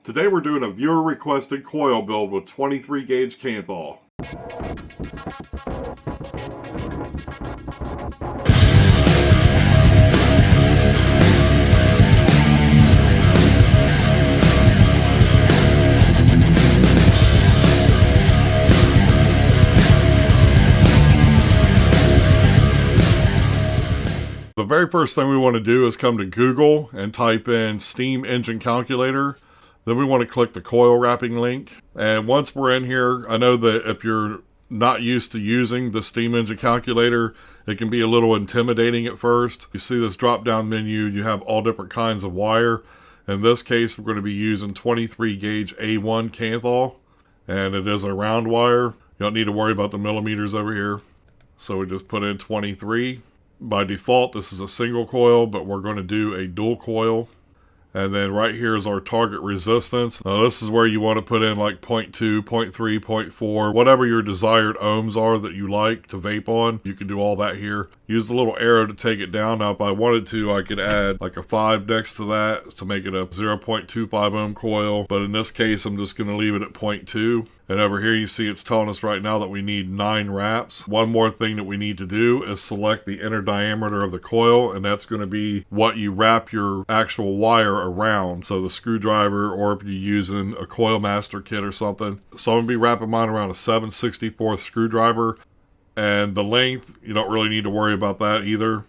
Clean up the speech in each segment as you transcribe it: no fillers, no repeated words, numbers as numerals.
Today we're doing a viewer requested coil build with 23 gauge Canthal. The very first thing we want to do is come to Google and type in steam engine calculator. Then we want to click the coil wrapping link. And once we're in here, I know that if you're not used to using the steam engine calculator, it can be a little intimidating at first. You see this drop down menu, you have all different kinds of wire. In this case, we're going to be using 23 gauge A1 Canthal, and it is a round wire. You don't need to worry about the millimeters over here. So we just put in 23. By default, this is a single coil, but we're going to do a dual coil. And then right here is our target resistance. Now this is where you want to put in like 0.2, 0.3, 0.4, whatever your desired ohms are that you like to vape on. You can do all that here. Use the little arrow to take it down. Now if I wanted to, I could add like a 5 next to that to make it a 0.25 ohm coil. But in this case, I'm just going to leave it at 0.2. And over here you see it's telling us right now that we need 9 wraps. One more thing that we need to do is select the inner diameter of the coil, and that's going to be what you wrap your actual wire around. So the screwdriver, or if you're using a coil master kit or something. So I'm going to be wrapping mine around a 7/64 screwdriver. And the length, you don't really need to worry about that either.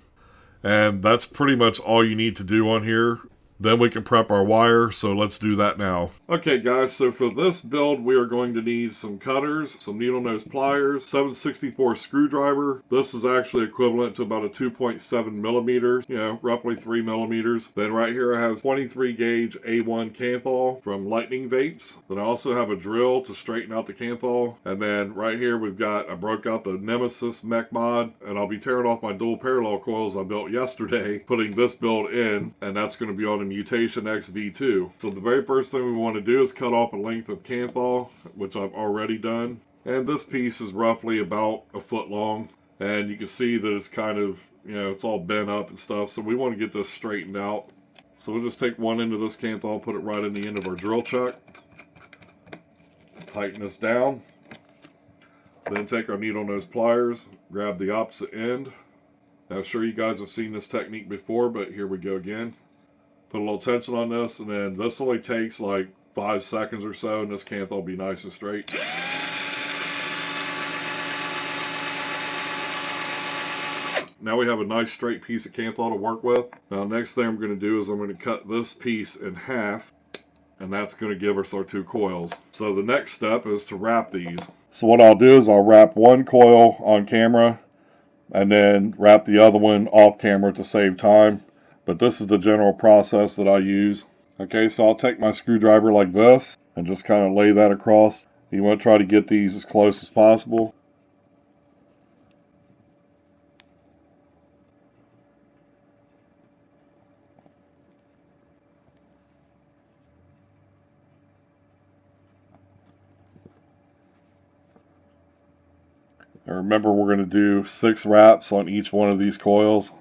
And that's pretty much all you need to do on here. Then we can prep our wire, so let's do that now. Okay guys, so for this build we are going to need some cutters, some needle nose pliers, 7/64 screwdriver. This is actually equivalent to about a 2.7 millimeters, roughly 3 millimeters. Then right here I have 23 gauge A1 Canthal from Lightning Vapes. Then I also have a drill to straighten out the Canthal. And then right here I broke out the Nemesis mech mod, and I'll be tearing off my dual parallel coils I built yesterday, putting this build in, and that's going to be on a Mutation X V2. So the very first thing we want to do is cut off a length of Canthal, which I've already done. And this piece is roughly about a foot long. And you can see that it's kind of, it's all bent up and stuff. So we want to get this straightened out. So we'll just take one end of this Canthal, put it right in the end of our drill chuck. Tighten this down. Then take our needle nose pliers, grab the opposite end. Now I'm sure you guys have seen this technique before, but here we go again. Put a little tension on this, and then this only takes like 5 seconds or so, and this Canthal will be nice and straight. Now we have a nice straight piece of Canthal to work with. Now next thing I'm going to do is I'm going to cut this piece in half, and that's going to give us our 2 coils. So the next step is to wrap these. So what I'll do is I'll wrap one coil on camera, and then wrap the other one off camera to save time. But this is the general process that I use. Okay, so I'll take my screwdriver like this and just kind of lay that across. You want to try to get these as close as possible. And remember, we're going to do 6 wraps on each one of these coils.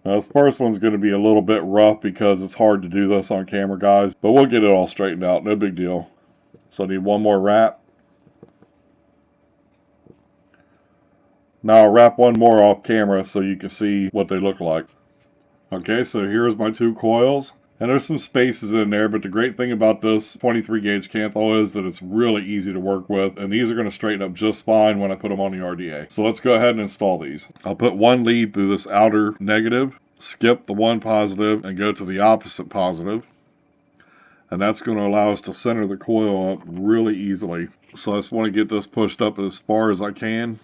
Now this first one's going to be a little bit rough because it's hard to do this on camera, guys, but we'll get it all straightened out, no big deal. So I need one more wrap. Now I'll wrap one more off camera so you can see what they look like. Okay, so here's my 2 coils, and there's some spaces in there, but the great thing about this 23 gauge Canthal is that it's really easy to work with, and these are going to straighten up just fine when I put them on the RDA. So let's go ahead and install these. I'll put one lead through this outer negative, skip the one positive, and go to the opposite positive. And that's going to allow us to center the coil up really easily. So I just want to get this pushed up as far as I can.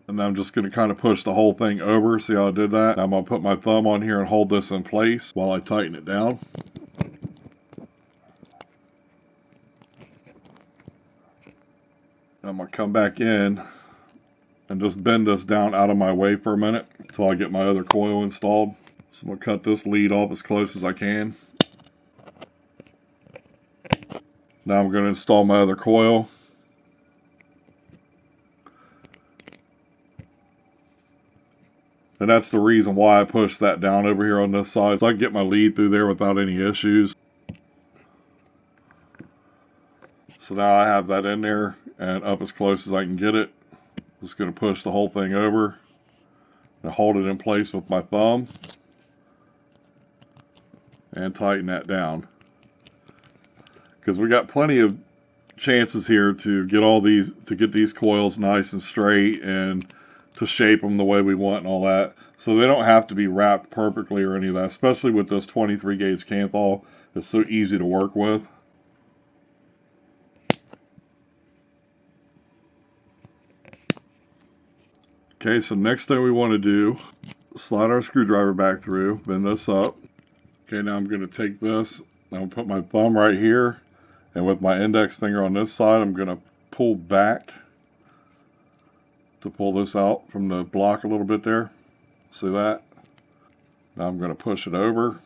And then I'm just going to kind of push the whole thing over. See how I did that? Now I'm going to put my thumb on here and hold this in place while I tighten it down. I'm going to come back in and just bend this down out of my way for a minute until I get my other coil installed. So I'm going to cut this lead off as close as I can. Now I'm going to install my other coil. And that's the reason why I pushed that down over here on this side, so I can get my lead through there without any issues. So now I have that in there and up as close as I can get it. Just going to push the whole thing over and hold it in place with my thumb and tighten that down. Because we got plenty of chances here to get these coils nice and straight and to shape them the way we want and all that. So they don't have to be wrapped perfectly or any of that, especially with this 23 gauge Canthal. It's so easy to work with. Okay, so next thing we want to do, slide our screwdriver back through, bend this up. Okay, now I'm going to take this, I'm going to put my thumb right here, and with my index finger on this side, I'm going to pull back to pull this out from the block a little bit there. See that? Now I'm going to push it over,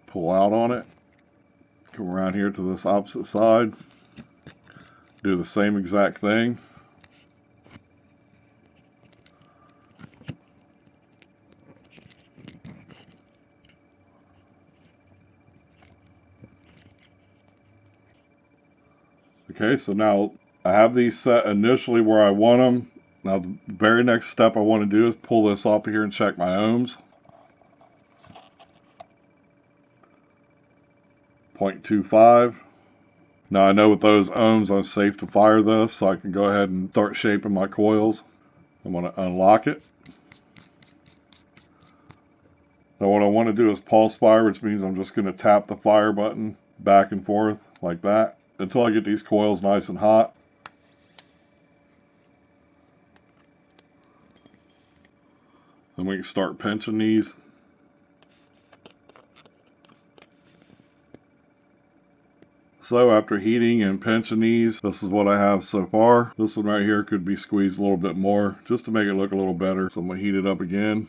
pull out on it, come around here to this opposite side, do the same exact thing. Okay, so now I have these set initially where I want them. Now the very next step I want to do is pull this off of here and check my ohms. 0.25. Now I know with those ohms I'm safe to fire this, so I can go ahead and start shaping my coils. I'm going to unlock it. Now what I want to do is pulse fire, which means I'm just going to tap the fire button back and forth like that until I get these coils nice and hot. Then we can start pinching these. So after heating and pinching these, this is what I have so far. This one right here could be squeezed a little bit more just to make it look a little better. So I'm going to heat it up again.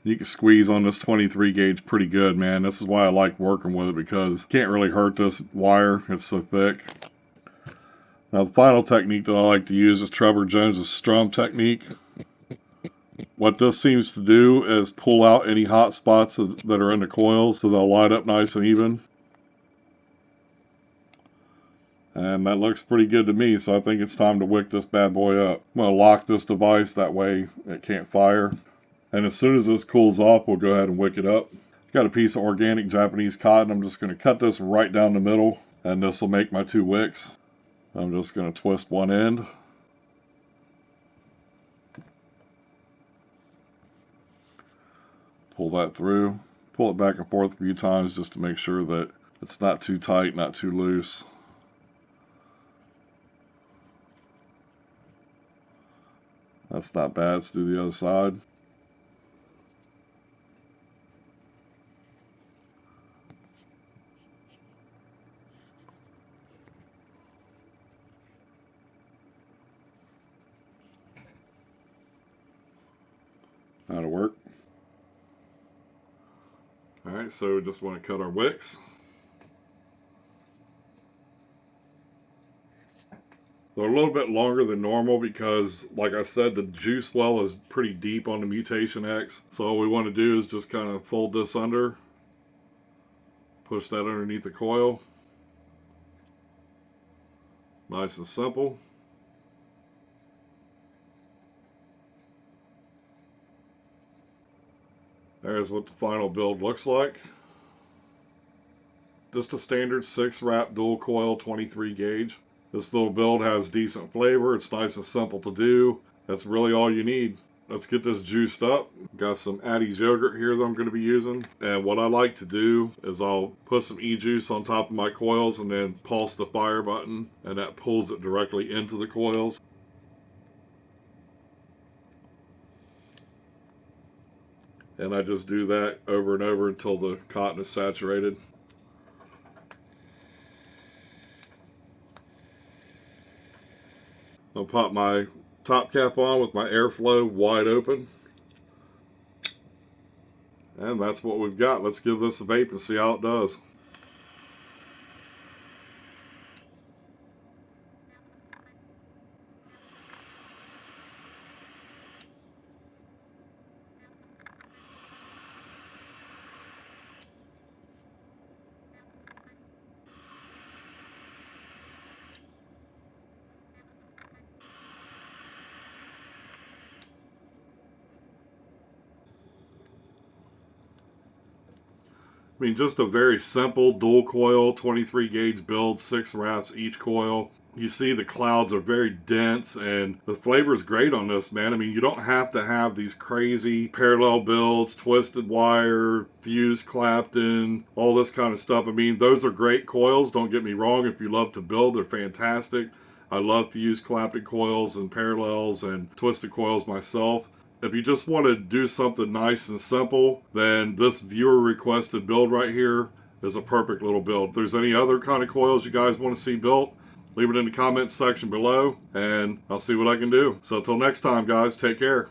You can squeeze on this 23 gauge pretty good, man. This is why I like working with it, because you can't really hurt this wire. It's so thick. Now the final technique that I like to use is Trevor Jones's strum technique. What this seems to do is pull out any hot spots that are in the coils so they'll light up nice and even. And that looks pretty good to me, so I think it's time to wick this bad boy up. I'm going to lock this device, that way it can't fire. And as soon as this cools off, we'll go ahead and wick it up. Got a piece of organic Japanese cotton. I'm just going to cut this right down the middle, and this will make my 2 wicks. I'm just going to twist one end. Pull that through. Pull it back and forth a few times just to make sure that it's not too tight, not too loose. That's not bad. Let's do the other side. That'll work. Alright, so we just want to cut our wicks. They're a little bit longer than normal because, like I said, the juice well is pretty deep on the Mutation X. So all we want to do is just kind of fold this under, push that underneath the coil. Nice and simple. There's what the final build looks like. Just a standard 6-wrap dual coil 23 gauge. This little build has decent flavor. It's nice and simple to do. That's really all you need. Let's get this juiced up. Got some Addy's yogurt here that I'm going to be using. And what I like to do is I'll put some e-juice on top of my coils and then pulse the fire button, and that pulls it directly into the coils. And I just do that over and over until the cotton is saturated. I'll pop my top cap on with my airflow wide open. And that's what we've got. Let's give this a vape and see how it does. I mean, just a very simple dual coil, 23 gauge build, 6 wraps each coil. You see the clouds are very dense, and the flavor is great on this, man. I mean, you don't have to have these crazy parallel builds, twisted wire, fuse clapped in, all this kind of stuff. I mean, those are great coils, don't get me wrong. If you love to build, they're fantastic. I love fuse clapped coils and parallels and twisted coils myself. If you just want to do something nice and simple, then this viewer requested build right here is a perfect little build. If there's any other kind of coils you guys want to see built, leave it in the comments section below, and I'll see what I can do. So until next time, guys, take care.